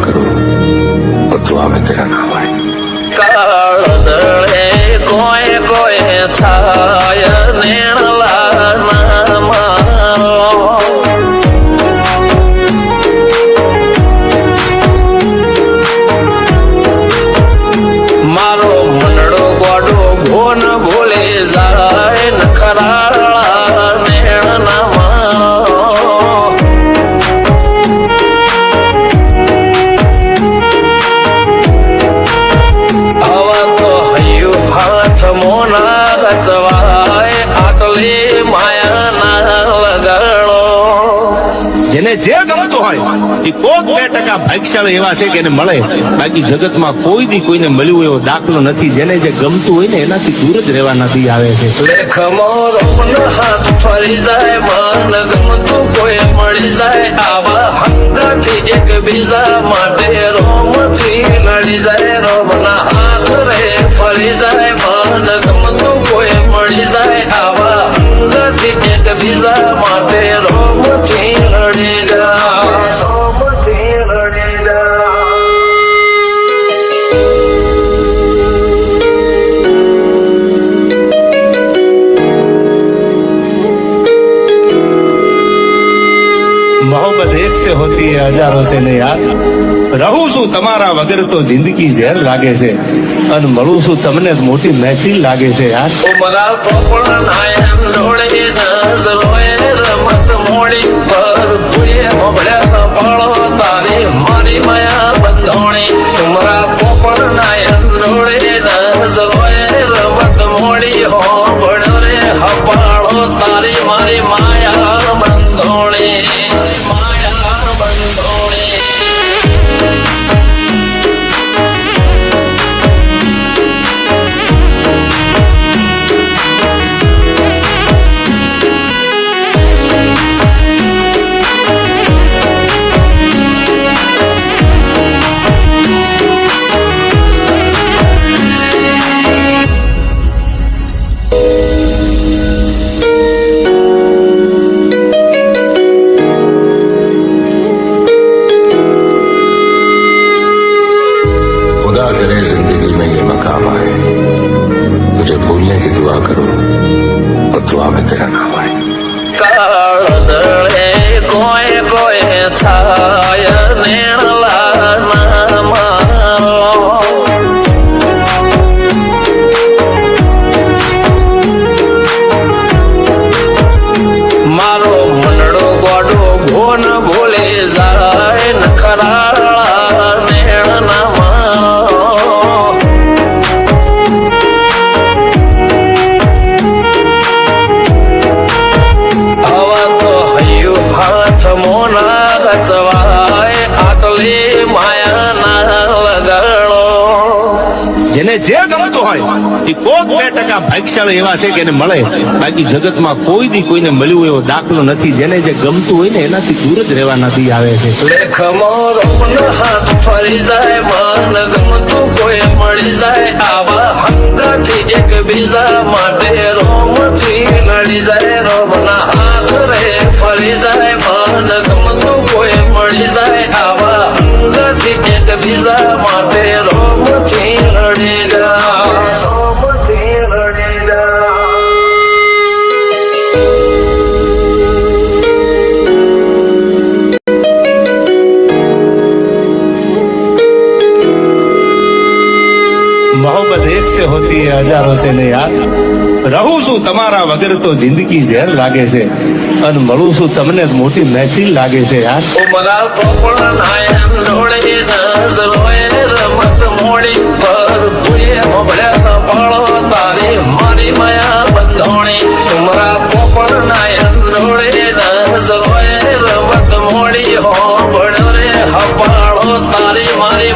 करूं और दुआ में तेरा नाम आए। કાળદળે કોઈ કોઈ થાય નેણલા ના મારો મારો મનડો ગોડો ભોન ભૂલે જાય ન ખરાળા નેણ ના મારો હવા તો હૈયું હાથ મોના ગતવાય આટલે માયા ના લગાડો જેને જે ગમતું હોય એ કોક 2% ભાગ્યશાળી એવા છે કે એને મળે, બાકી જગતમાં કોઈ દી કોઈને મળ્યું એવો દાખલો નથી. જેને જે ગમતું હોય ને એનાથી દૂર જ રહેવાના દી આવે છે. લેખમો રોમન હાથ ફરી જાય મન ગમતું કોઈ મળી જાય આવા હંગાથી એકબીજા માટે રોમથી લડી જાય રોમના હાથ રે ફરી જાય મન ગમતું કોઈ મળી જાય આવા હંગાથી એકબીજા માટે રોમથી લડી જાય રોમથી લડી જાય मोहब्बत एक से होती है हजारों से नहीं यार. રહું છું તમારા વગર તો જિંદગી ઝેર લાગે છે અને મળું છું તમને મોટી મહેફિલ લાગે છે યાર. ઉમરા પોપડા નાયન ડોળે નજરોએ રમત મોડી પર ભૂએ મોબળ્યા પાળો તારી મારી માયા બંધોણી. ઉમરા પોપડા નાયન ડોળે નજરોએ રમત મોડી હો બળ રે હપાળો તારી મારી માયા બંધોણી માયા બંધોણી. खुदा करे जिंदगी में ये मकाम आए, तुझे भूलने की दुआ करूं और दुआ में तेरा नाम आए। કાળદળે કોઈ કોઈ થાય નેણલા ના મારો મારો મનડો ગોડો ભોન ભૂલે જાય ન ખરાળા નેણ ના મારો હવા તો હૈયું હાથ મોના ગતવાય આટલે માયા ના લગાડો જેને જે ગમતું હોય એ કોક 2% ભાગ્યશાળી એવા છે કે એને મળે, બાકી જગતમાં કોઈ દી કોઈને મળ્યું એવો દાખલો નથી. જેને જે ગમતું હોય ને એનાથી દૂર જ રહેવાના દી આવે છે. લેખમો રોમન હાથ ફરી જાય મન ગમતું કોઈ મળી જાય આવા હંગાથી એકબીજા માટે રોમથી લડી જાય રોમના હાથ રે ફરી જાય મન ગમતું કોઈ મળી જાય આવા હંગાથી એકબીજા માટે રોમથી લડી જાય રોમથી લડી જાય. मोहब्बत एक से होती है हजारों से नहीं यार. રહું છું તમારા વગર તો જિંદગી ઝેર લાગે છે અને મળું છું તમને મોટી મહેફિલ લાગે છે યાર. ઉમરા પોપડા નાયન ડોળે નજરોએ રમત મોડી પર ભૂએ મોબળ્યા પાળો તારી મારી માયા બંધોણી. ઉમરા પોપડા નાયન ડોળે નજરોએ રમત મોડી હો બળ રે હપાળો તારી મારી